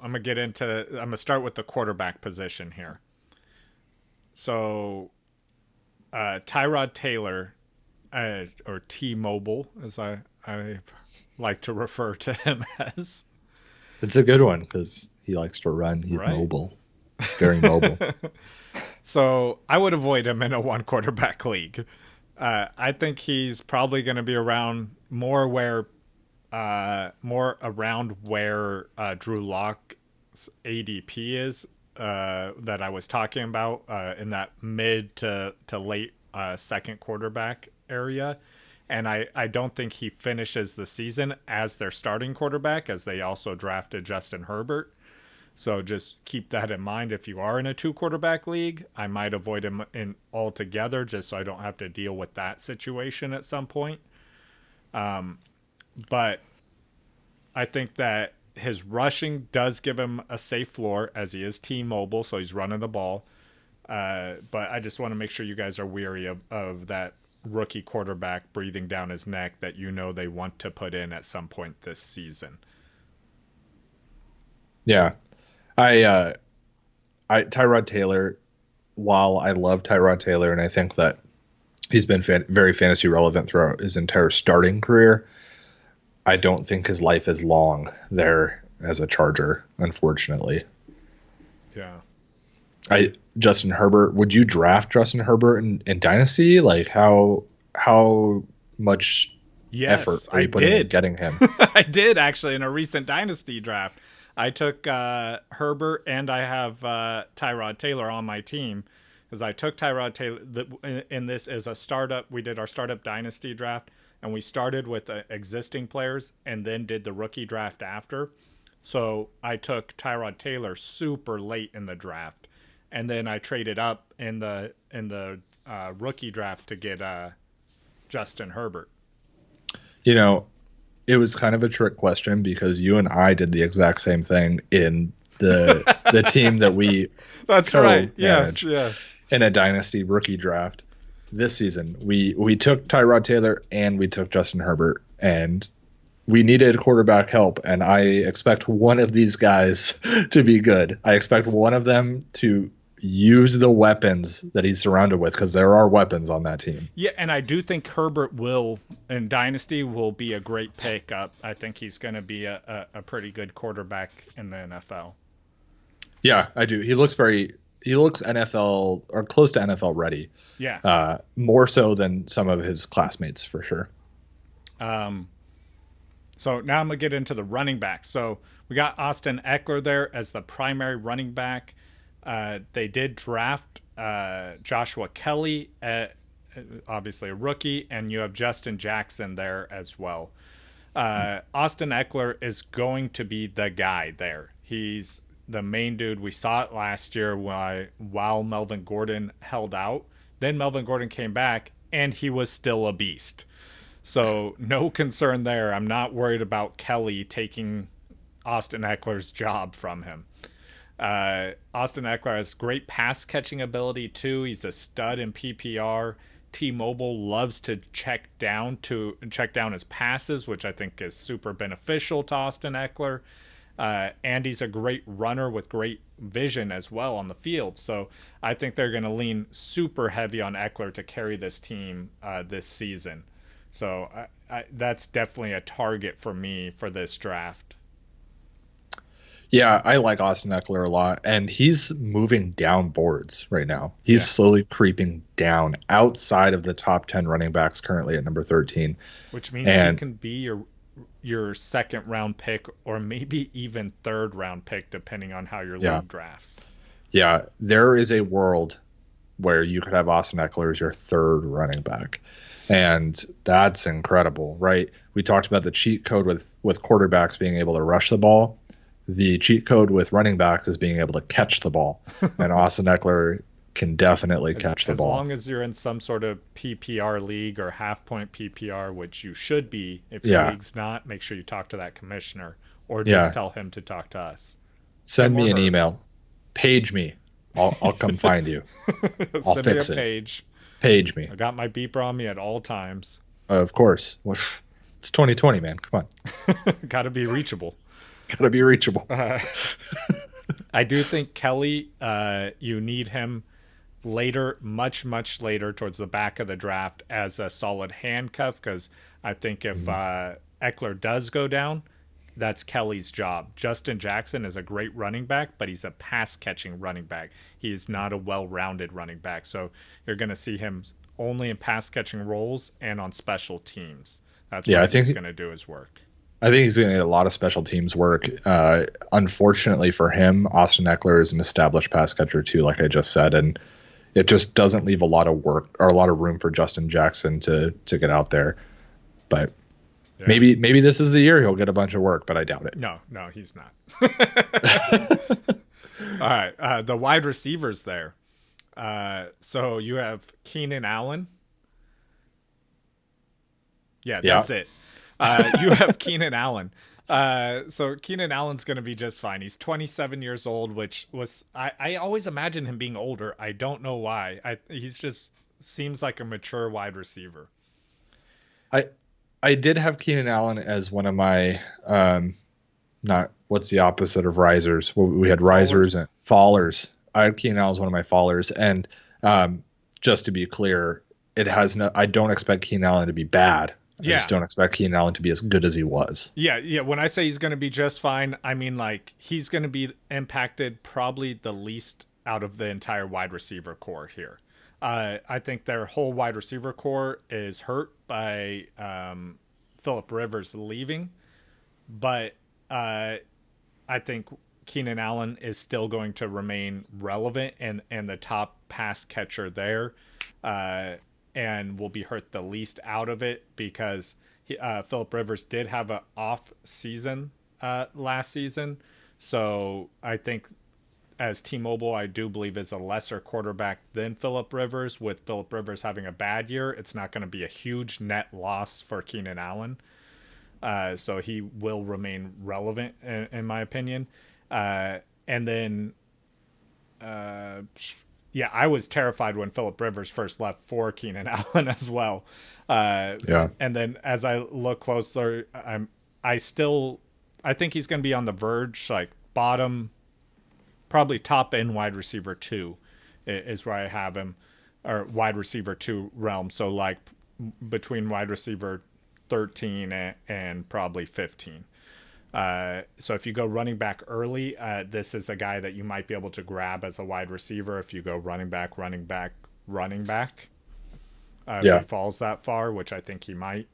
I'm going to start with the quarterback position here. So Tyrod Taylor, or T-Mobile, as I like to refer to him as. It's a good one because he likes to run. He's right. Mobile. Very mobile. So I would avoid him in a 1 quarterback league. I think he's probably going to be around more around where Drew Lock's ADP is that I was talking about in that mid to late second quarterback area. And I don't think he finishes the season as their starting quarterback, as they also drafted Justin Herbert. So just keep that in mind. If you are in a 2 quarterback league, I might avoid him altogether just so I don't have to deal with that situation at some point. But I think that his rushing does give him a safe floor, as he is T-Mobile, so he's running the ball. But I just want to make sure you guys are weary of that rookie quarterback breathing down his neck that they want to put in at some point this season. Yeah. I Tyrod Taylor. While I love Tyrod Taylor, and I think that he's been very fantasy relevant throughout his entire starting career, I don't think his life is long there as a Charger, unfortunately. Yeah. I Justin Herbert. Would you draft Justin Herbert in Dynasty? Like how much effort Yes, are I you putting in did. getting him? I did actually in a recent dynasty draft. I took Herbert and I have Tyrod Taylor on my team because I took Tyrod Taylor in this as a startup. We did our startup dynasty draft and we started with existing players and then did the rookie draft after. So I took Tyrod Taylor super late in the draft, and then I traded up in the rookie draft to get Justin Herbert. You know, it was kind of a trick question because you and I did the exact same thing in the team that we That's right. Yes, co-manage yes. in a dynasty rookie draft this season. We took Tyrod Taylor and we took Justin Herbert, and we needed quarterback help, and I expect one of these guys to be good. I expect one of them to use the weapons that he's surrounded with because there are weapons on that team. Yeah, and I do think Herbert will in Dynasty will be a great pickup. I think he's going to be a pretty good quarterback in the NFL. Yeah, I do. He looks NFL or close to NFL ready. Yeah. More so than some of his classmates for sure. Um, so now I'm going to get into the running back. So we got Austin Eckler there as the primary running back. They did draft Joshua Kelly, obviously a rookie, and you have Justin Jackson there as well. Austin Eckler is going to be the guy there. He's the main dude. We saw it last year while Melvin Gordon held out. Then Melvin Gordon came back, and he was still a beast. So no concern there. I'm not worried about Kelly taking Austin Eckler's job from him. Austin Eckler has great pass catching ability too. He's a stud in PPR. T-Mobile loves to check down his passes, which I think is super beneficial to Austin Eckler. And he's a great runner with great vision as well on the field. So I think they're going to lean super heavy on Eckler to carry this team this season. So that's definitely a target for me for this draft. Yeah, I like Austin Eckler a lot, and he's moving down boards right now. He's Yeah, slowly creeping down outside of the top 10 running backs currently at number 13. which means he And can be your second round pick or maybe even third round pick depending on how your yeah, league drafts. yeah, there is a world where you could have Austin Eckler as your third running back. And that's incredible, right? We talked about the cheat code with quarterbacks being able to rush the ball. The cheat code with running backs is being able to catch the ball. And Austin Eckler can definitely catch the As ball. long as you're in some sort of PPR league or half point PPR, which you should be. If your Yeah. league's not, make sure you talk to that commissioner or just Yeah. tell him to talk to us. Send Him or me an her. email. Page me. I'll come find you. I'll Send me a fix it. page. Page me. I got my beeper on me at all times. Of course. It's 2020, man. Come on. Got to be reachable. Gotta be reachable. I do think Kelly, you need him later, much, much later towards the back of the draft as a solid handcuff because I think if Mhm. Eckler does go down, that's Kelly's job. Justin Jackson is a great running back, but he's a pass catching running back. He's not a well rounded running back. So you're going to see him only in pass catching roles and on special teams. That's Yeah, where he's going to do his work. I think he's going to get a lot of special teams work. Unfortunately for him, Austin Eckler is an established pass catcher too, like I just said, and it just doesn't leave a lot of work or a lot of room for Justin Jackson to get out there. But Yeah. maybe this is the year he'll get a bunch of work, but I doubt it. No, he's not. All right, the wide receivers there. So you have Keenan Allen. Yeah, Yeah. that's it. You have Keenan Allen. So Keenan Allen's going to be just fine. He's 27 years old, which was I always imagine him being older. I don't know why. He's just seems like a mature wide receiver. I did have Keenan Allen as one of my not what's the opposite of risers? Well, we had risers Fallers. and fallers. I had Keenan Allen as one of my fallers, and um, just to be clear, it has no. I don't expect Keenan Allen to be bad. I just Yeah. don't expect Keenan Allen to be as good as he was. Yeah, yeah. When I say he's going to be just fine, I mean like he's going to be impacted probably the least out of the entire wide receiver core here. I think their whole wide receiver core is hurt by Philip Rivers leaving, but I think Keenan Allen is still going to remain relevant and the top pass catcher there, uh, and will be hurt the least out of it because Philip Rivers did have an off season last season. So I think as T-Mobile, I do believe is a lesser quarterback than Philip Rivers. With Philip Rivers having a bad year, it's not going to be a huge net loss for Keenan Allen. So he will remain relevant in my opinion. And then, uh, yeah, I was terrified when Philip Rivers first left for Keenan Allen as well. Uh, Yeah, and then as I look closer, I still, I think he's going to be on the verge, like bottom, probably top end wide receiver two is where I have him, or wide receiver two realm. So like between wide receiver 13 and probably 15. So if you go running back early, this is a guy that you might be able to grab as a wide receiver if you go running back, running back, running back. If he yeah, falls that far, which I think he might.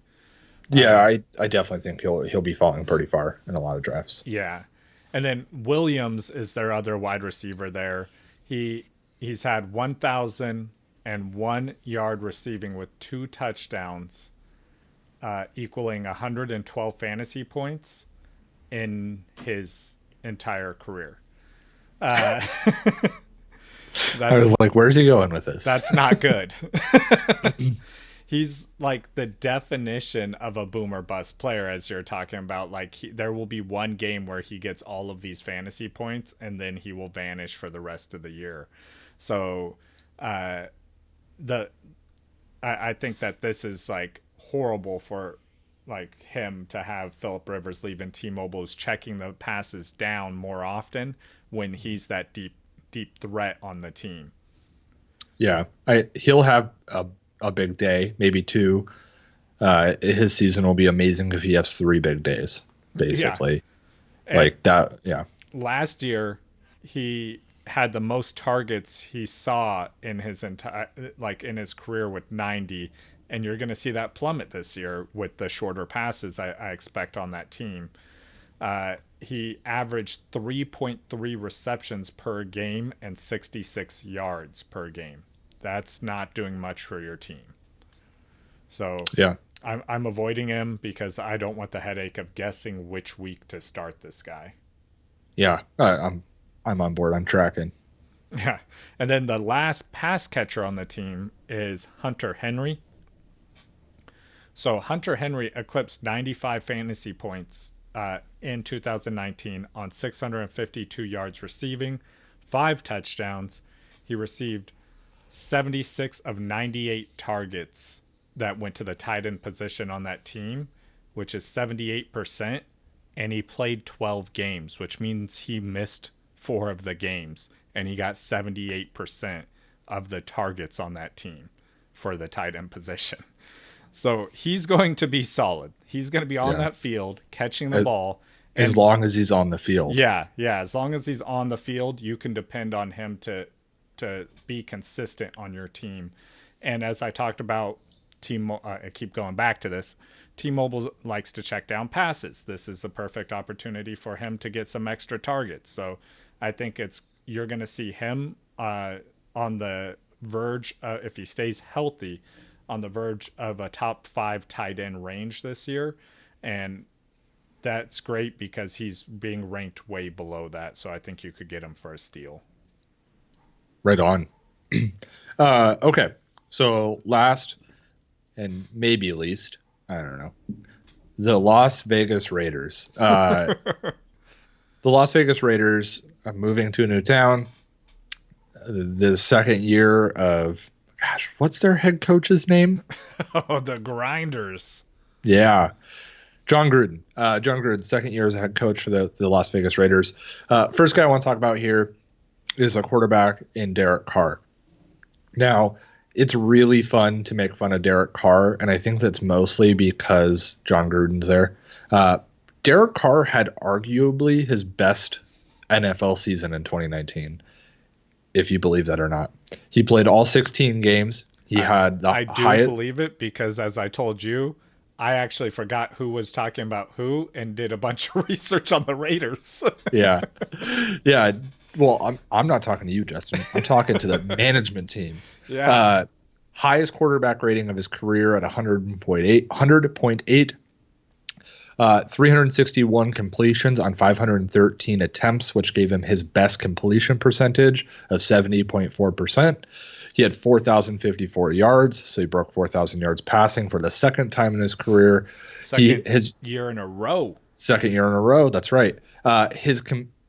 yeah. I definitely think he'll be falling pretty far in a lot of drafts. Yeah. And then Williams is their other wide receiver there. He's had 1,001 yard receiving with 2 touchdowns, equaling 112 fantasy points in his entire career. Uh, I was that's like, where's he going with this? that's not good. He's like the definition of a boomer bust player, as you're talking about. Like there will be one game where he gets all of these fantasy points, and then he will vanish for the rest of the year. So, uh, the I think that this is like horrible for like him to have Philip Rivers leaving T-Mobile is checking the passes down more often when he's that deep threat on the team. Yeah, he'll have a big day, maybe two. His season will be amazing if he has 3 big days, Yeah. basically. And Like that. Yeah, last year he had the most targets he saw in his entire like in his career with 90, and you're going to see that plummet this year with the shorter passes I expect on that team. He averaged 3.3 receptions per game and 66 yards per game. That's not doing much for your team. So yeah, I'm avoiding him because I don't want the headache of guessing which week to start this guy. yeah. I'm on board. I'm tracking. Yeah. And then the last pass catcher on the team is Hunter Henry. So Hunter Henry eclipsed 95 fantasy points in 2019 on 652 yards receiving, 5 touchdowns. He received 76 of 98 targets that went to the tight end position on that team, which is 78%. And he played 12 games, which means he missed 4 of the games. And he got 78% of the targets on that team for the tight end position. So he's going to be solid. He's going to be on Yeah, that field catching the as, ball. as And long as he's on the field. yeah, yeah, as long as he's on the field, you can depend on him to be consistent on your team. And as I talked about, I keep going back to this. T-Mobile likes to check down passes. This is a perfect opportunity for him to get some extra targets. So I think you're going to see him on the verge, if he stays healthy, on the verge of a top 5 tight end range this year. And that's great because he's being ranked way below that. So I think you could get him for a steal. Right on. Okay. So last and maybe least, I don't know, the Las Vegas Raiders. The Las Vegas Raiders are moving to a new town. The second year of, what's their head coach's name? Oh, the grinders. Yeah. John Gruden. John Gruden, second year as a head coach for the Las Vegas Raiders. First guy I want to talk about here is a quarterback in Derek Carr. Now, it's really fun to make fun of Derek Carr, and I think that's mostly because John Gruden's there. Derek Carr had arguably his best NFL season in 2019, if you believe that or not. He played all 16 games. He had the I do highest. believe it because, as I told you, I actually forgot who was talking about who and did a bunch of research on the Raiders. Yeah, yeah. Well, I'm not talking to you, Justin. I'm talking to the management team. Yeah. Highest quarterback rating of his career at 100.8, 361 completions on 513 attempts, which gave him his best completion percentage of 70.4%. He had 4,054 yards, so he broke 4,000 yards passing for the second time in his career. Second year in a row. Second year in a row, that's right. His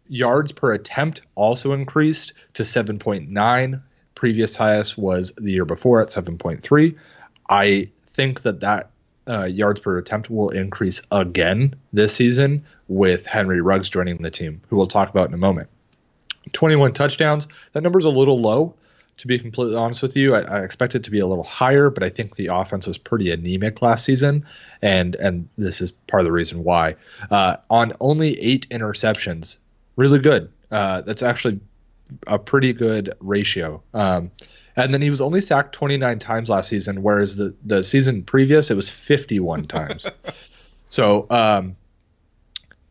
yards per attempt also increased to 7.9. Previous highest was the year before at 7.3. I think that yards per attempt will increase again this season with Henry Ruggs joining the team, who we'll talk about in a moment. 21 touchdowns. That number's a little low, to be completely honest with you. I expect it to be a little higher, but I think the offense was pretty anemic last season, and this is part of the reason why. On only 8 interceptions, really good. That's actually a pretty good ratio. And then he was only sacked 29 times last season, whereas the season previous, it was 51 times. So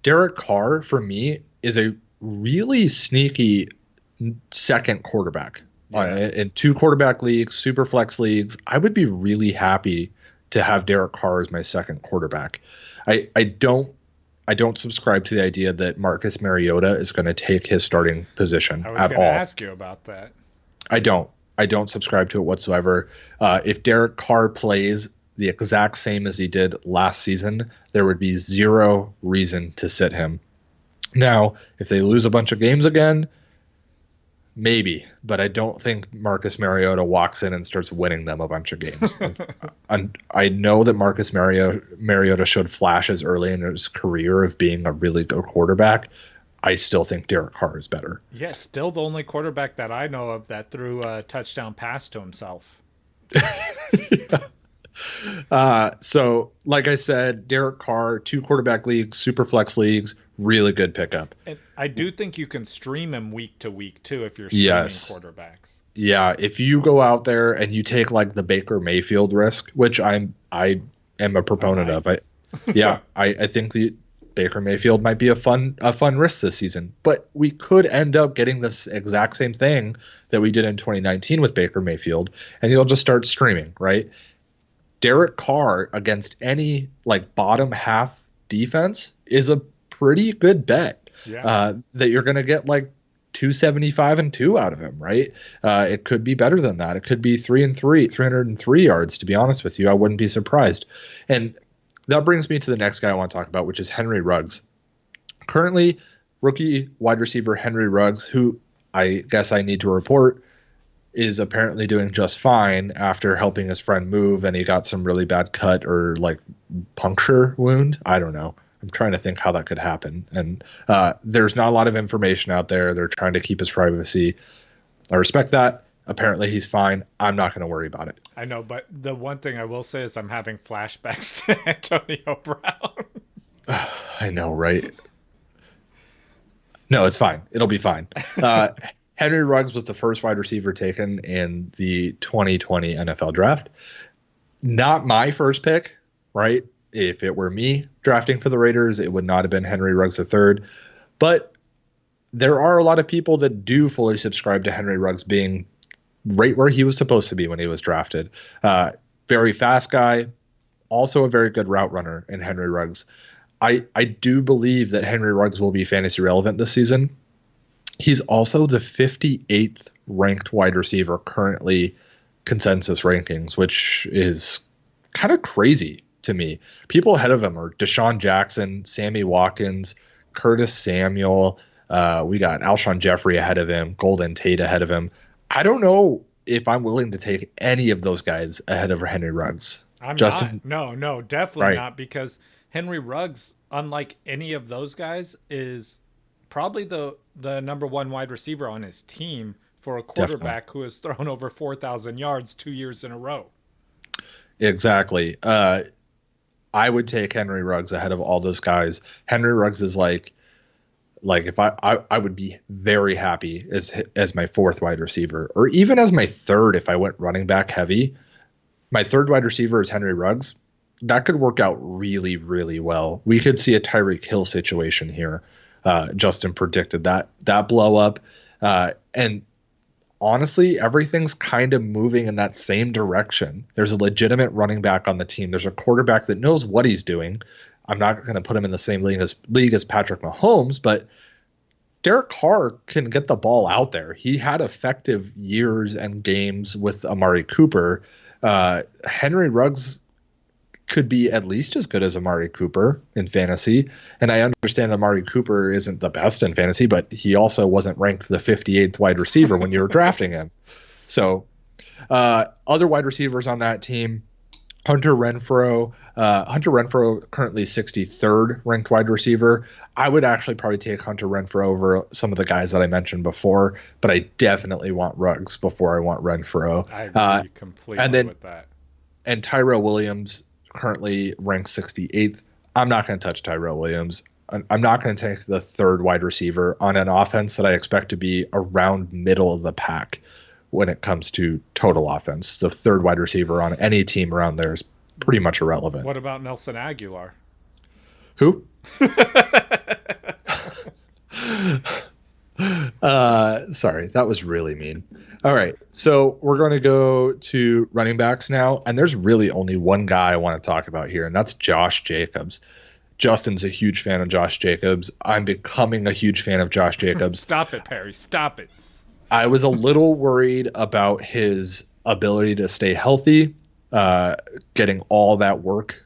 Derek Carr, for me, is a really sneaky second quarterback. Yes. In 2 quarterback leagues, super flex leagues, I would be really happy to have Derek Carr as my second quarterback. I don't subscribe to the idea that Marcus Mariota is going to take his starting position at all. I was going to ask you about that. I don't subscribe to it whatsoever. If Derek Carr plays the exact same as he did last season, there would be zero reason to sit him. Now, if they lose a bunch of games again, maybe, but I don't think Marcus Mariota walks in and starts winning them a bunch of games. I know that Marcus Mariota showed flashes early in his career of being a really good quarterback. I still think Derek Carr is better. Yeah, still the only quarterback that I know of that threw a touchdown pass to himself. So, like I said, Derek Carr, 2 quarterback leagues, super flex leagues, really good pickup. And I do think you can stream him week to week too if you're streaming quarterbacks. Yeah, if you go out there and you take like the Baker Mayfield risk, which I am a proponent of. I think the Baker Mayfield might be a fun risk this season, but we could end up getting this exact same thing that we did in 2019 with Baker Mayfield, and you'll just start streaming, right? Derek Carr against any like bottom half defense is a pretty good bet. That you're going to get like 275 and 2 out of him, right? It could be better than that. It could be 303 yards, to be honest with you. I wouldn't be surprised. And that brings me to the next guy I want to talk about, which is Henry Ruggs. Currently, rookie wide receiver Henry Ruggs, who I guess I need to report is apparently doing just fine after helping his friend move, and he got some really bad cut or like puncture wound. I don't know. I'm trying to think how that could happen. And there's not a lot of information out there. They're trying to keep his privacy. I respect that. Apparently he's fine. I'm not going to worry about it. I know, but the one thing I will say is I'm having flashbacks to Antonio Brown. I know, right? No, it's fine. It'll be fine. Henry Ruggs was the first wide receiver taken in the 2020 NFL draft. Not my first pick, right? If it were me drafting for the Raiders, it would not have been Henry Ruggs III. But there are a lot of people that do fully subscribe to Henry Ruggs being right where he was supposed to be when he was drafted. Very fast guy, also a very good route runner in Henry Ruggs. I do believe that Henry Ruggs will be fantasy relevant this season. He's also the 58th ranked wide receiver currently consensus rankings, which is kind of crazy to me. People ahead of him are Deshaun Jackson, Sammy Watkins, Curtis Samuel. We got Alshon Jeffrey ahead of him, Golden Tate ahead of him. I don't know if I'm willing to take any of those guys ahead of Henry Ruggs. I'm not. No, definitely not, because Henry Ruggs, unlike any of those guys, is probably the number one wide receiver on his team for a Definitely. quarterback who has thrown over 4,000 yards 2 years in a row. Exactly. I would take Henry Ruggs ahead of all those guys. Henry Ruggs is like if I would be very happy as my fourth wide receiver, or even as my third if I went running back heavy. My third wide receiver is Henry Ruggs. That could work out really, really well. We could see a Tyreek Hill situation here. Justin predicted that blow up, and honestly, everything's kind of moving in that same direction. There's a legitimate running back on the team. There's a quarterback that knows what he's doing. I'm not going to put him in the same league as Patrick Mahomes, but Derek Carr can get the ball out there. He had effective years and games with Amari Cooper. Henry Ruggs could be at least as good as Amari Cooper in fantasy. And I understand Amari Cooper isn't the best in fantasy, but he also wasn't ranked the 58th wide receiver when you were drafting him. So other wide receivers on that team, Hunter Renfrow. Hunter Renfrow currently 63rd ranked wide receiver. I would actually probably take Hunter Renfrow over some of the guys that I mentioned before, but I definitely want Ruggs before I want Renfrow. I agree completely And then with that. and Tyrell Williams currently ranked 68th. I'm not going to touch Tyrell Williams. I'm not going to take the third wide receiver on an offense that I expect to be around middle of the pack when it comes to total offense. The third wide receiver on any team around there is pretty much irrelevant. What about Nelson Aguilar? Who? Sorry, that was really mean. All right, so we're going to go to running backs now, and there's really only one guy I want to talk about here, and that's Josh Jacobs. Justin's a huge fan of Josh Jacobs. I'm becoming a huge fan of Josh Jacobs. Stop it, Perry. Stop it. I was a little worried about his ability to stay healthy, getting all that work.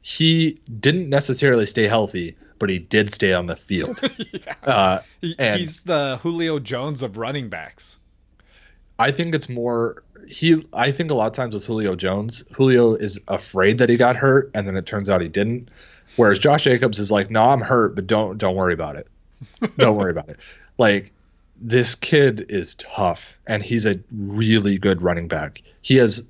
He didn't necessarily stay healthy, but he did stay on the field. Yeah. And He's the Julio Jones of running backs. I think it's more I think a lot of times with Julio Jones, Julio is afraid that he got hurt, and then it turns out he didn't. Whereas Josh Jacobs is like, no, I'm hurt, but don't worry about it. Don't worry about it. Like, this kid is tough, and he's a really good running back. He has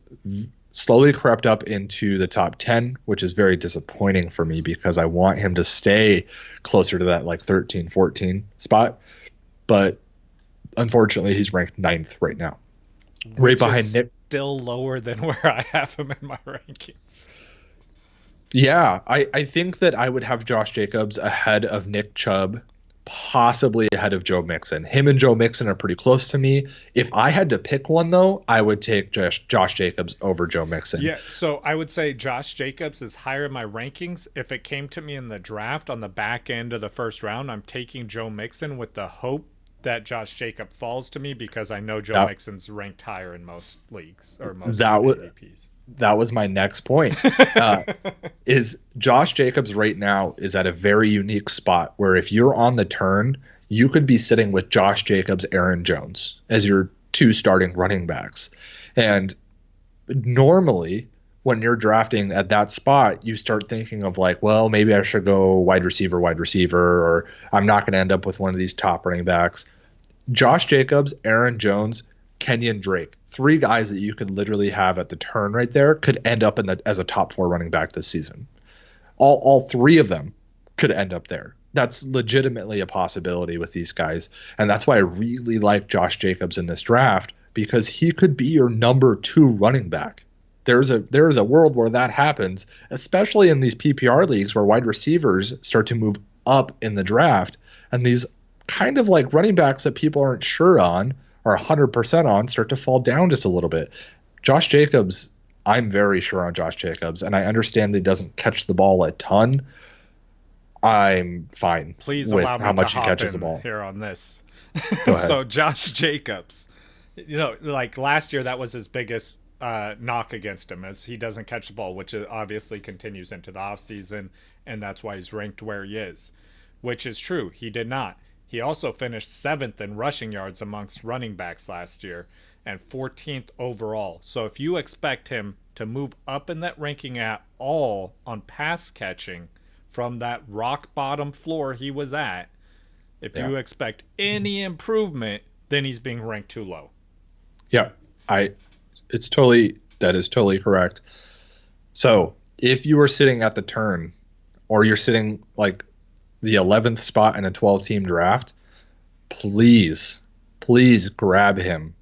slowly crept up into the top 10, which is very disappointing for me because I want him to stay closer to that like 13, 14 spot. But unfortunately, he's ranked 9th right now. Right behind Nick. Still lower than where I have him in my rankings. Yeah, I think that I would have Josh Jacobs ahead of Nick Chubb, possibly ahead of Joe Mixon. Him and Joe Mixon are pretty close to me. If I had to pick one, though, I would take Josh Jacobs over Joe Mixon. Yeah, so I would say Josh Jacobs is higher in my rankings. If it came to me in the draft on the back end of the first round, I'm taking Joe Mixon with the hope that Josh Jacobs falls to me because I know Joe Mixon's ranked higher in most leagues or most ADPs. That was my next point. Is Josh Jacobs right now is at a very unique spot where if you're on the turn, you could be sitting with Josh Jacobs, Aaron Jones as your two starting running backs. And normally when you're drafting at that spot, you start thinking of like, well, maybe I should go wide receiver, or I'm not going to end up with one of these top running backs. Josh Jacobs, Aaron Jones, Kenyon Drake, 3 guys that you could literally have at the turn right there could end up as a top 4 running back this season. All 3 of them could end up there. That's legitimately a possibility with these guys. And that's why I really like Josh Jacobs in this draft, because he could be your number 2 running back. There is a world where that happens, especially in these PPR leagues where wide receivers start to move up in the draft, and these kind of like running backs that people aren't sure on or 100% on start to fall down just a little bit. Josh Jacobs, I'm very sure on Josh Jacobs, and I understand that he doesn't catch the ball a ton. I'm fine with how much he catches the ball here on this. Go ahead. So Josh Jacobs, like last year, that was his biggest knock against him, as he doesn't catch the ball, which obviously continues into the offseason, and that's why he's ranked where he is, which is true. He did not. He also finished 7th in rushing yards amongst running backs last year and 14th overall. So if you expect him to move up in that ranking at all on pass catching, from that rock bottom floor he was at. If Yeah. you expect any improvement, then he's being ranked too low. Yeah. That is totally correct. So if you are sitting at the turn, or you're sitting like the 11th spot in a 12-team draft, please, please grab him.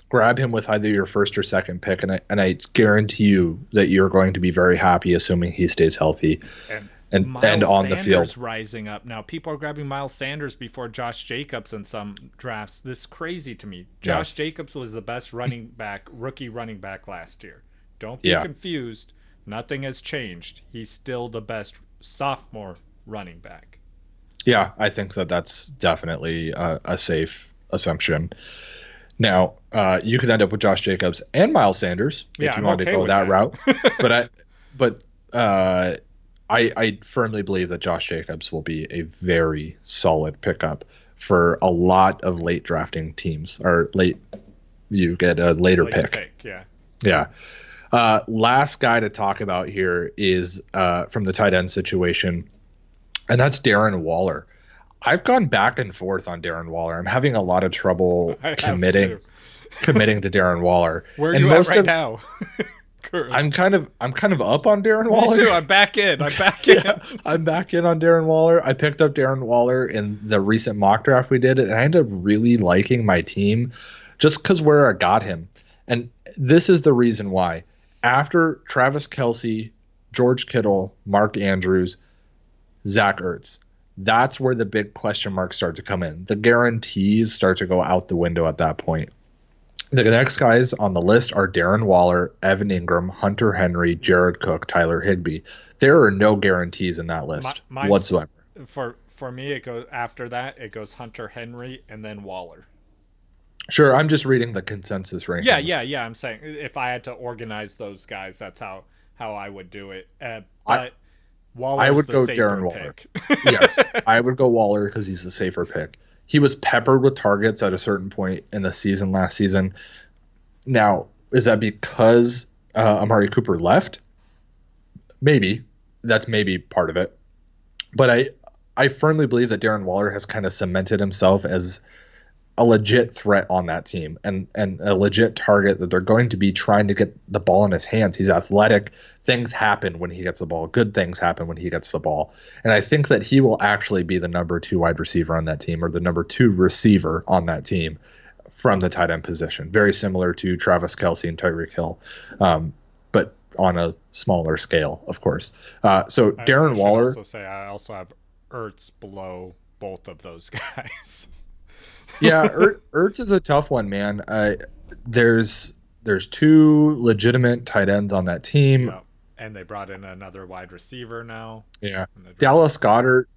Grab him with either your first or second pick, and I guarantee you that you're going to be very happy, assuming he stays healthy And and Miles on the Sanders field. rising up. Now, people are grabbing Miles Sanders before Josh Jacobs in some drafts. This is crazy to me. Yeah, Josh Jacobs was the best rookie running back last year. Don't be yeah, confused. Nothing has changed. He's still the best sophomore running back. yeah. I think that that's definitely a safe assumption. Now, you could end up with Josh Jacobs and Miles Sanders Yeah, if you I'm wanted to okay go with that route. that. But I firmly believe that Josh Jacobs will be a very solid pickup for a lot of late drafting teams, or late. You get a later pick. Yeah. Yeah. Last guy to talk about here is from the tight end situation, and that's Darren Waller. I've gone back and forth on Darren Waller. I'm having a lot of trouble I have committing too. committing to Darren Waller. Where are And you at most right of now? Currently. I'm kind of up on Darren Waller. Me too. I'm back in. I'm back in. Yeah, I'm back in on Darren Waller. I picked up Darren Waller in the recent mock draft we did, and I ended up really liking my team just because where I got him. And this is the reason why. After Travis Kelce, George Kittle, Mark Andrews, Zach Ertz, that's where the big question marks start to come in. The guarantees start to go out the window at that point. The next guys on the list are Darren Waller, Evan Ingram, Hunter Henry, Jared Cook, Tyler Higbee. There are no guarantees in that list whatsoever. For me, it goes after that. It goes Hunter Henry and then Waller. Sure, I'm just reading the consensus rankings. Yeah. I'm saying if I had to organize those guys, that's how I would do it. I would go Darren Waller. Yes, I would go Waller because he's the safer pick. He was peppered with targets at a certain point in the season last season. Now, is that because Amari Cooper left? Maybe. That's maybe part of it. But I firmly believe that Darren Waller has kind of cemented himself as a legit threat on that team and a legit target that they're going to be trying to get the ball in his hands. He's athletic. Things happen when he gets the ball. Good things happen when he gets the ball. And I think that he will actually be the number 2 wide receiver on that team, or the number 2 receiver on that team from the tight end position. Very similar to Travis Kelce and Tyreek Hill, but on a smaller scale, of course. So Darren Waller. I also say I also have Ertz below both of those guys. Yeah, Ertz is a tough one, man. There's 2 legitimate tight ends on that team. Yeah. And they brought in another wide receiver now. Yeah. Dallas Goedert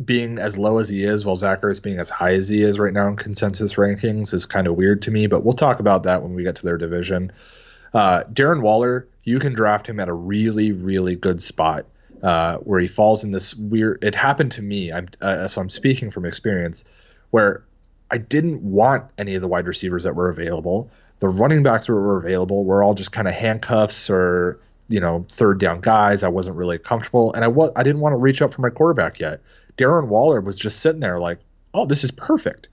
being as low as he is, while Zach Ertz being as high as he is right now in consensus rankings is kind of weird to me, but we'll talk about that when we get to their division. Darren Waller, you can draft him at a really, really good spot where he falls in this weird – it happened to me, so I'm speaking from experience, where I didn't want any of the wide receivers that were available. The running backs that were available were all just kind of handcuffs or – third down guys. I wasn't really comfortable, and I didn't want to reach up for my quarterback yet. Darren Waller was just sitting there like, oh, this is perfect.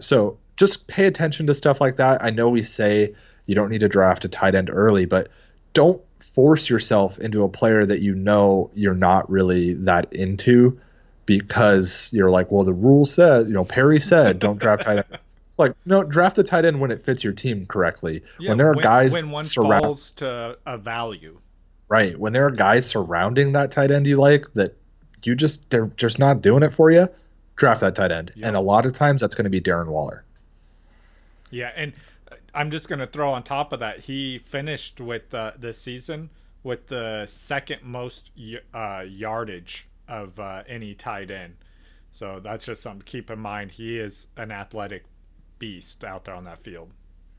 So just pay attention to stuff like that. I know we say you don't need to draft a tight end early, but don't force yourself into a player that you're not really that into because you're like, well, the rule said, Perry said don't draft tight end. It's like, no, draft the tight end when it fits your team correctly. Yeah, when there are guys when one falls to a value. Right. When there are guys surrounding that tight end you like that they're just not doing it for you, draft that tight end. Yep. And a lot of times that's going to be Darren Waller. Yeah, and I'm just going to throw on top of that, he finished with this season with the second most yardage of any tight end. So that's just something to keep in mind. He is an athletic beast out there on that field.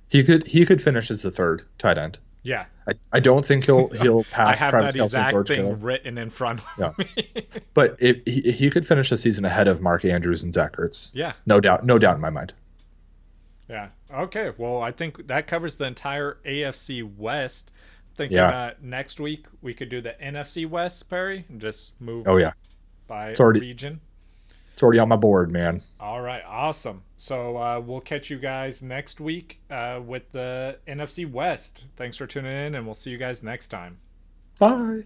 He could finish as the 3rd tight end. Yeah. I don't think he'll pass Travis Kelce and George Kittle. I have that exact thing written in front of me. But he could finish the season ahead of Mark Andrews and Zach Ertz. Yeah. No doubt in my mind. Yeah. Okay. Well, I think that covers the entire AFC West. thinking Yeah. next week we could do the NFC West, Perry, and just move Oh yeah. by It's already region. it's already on my board, man. All right, awesome. So we'll catch you guys next week with the NFC West. Thanks for tuning in, and we'll see you guys next time. Bye.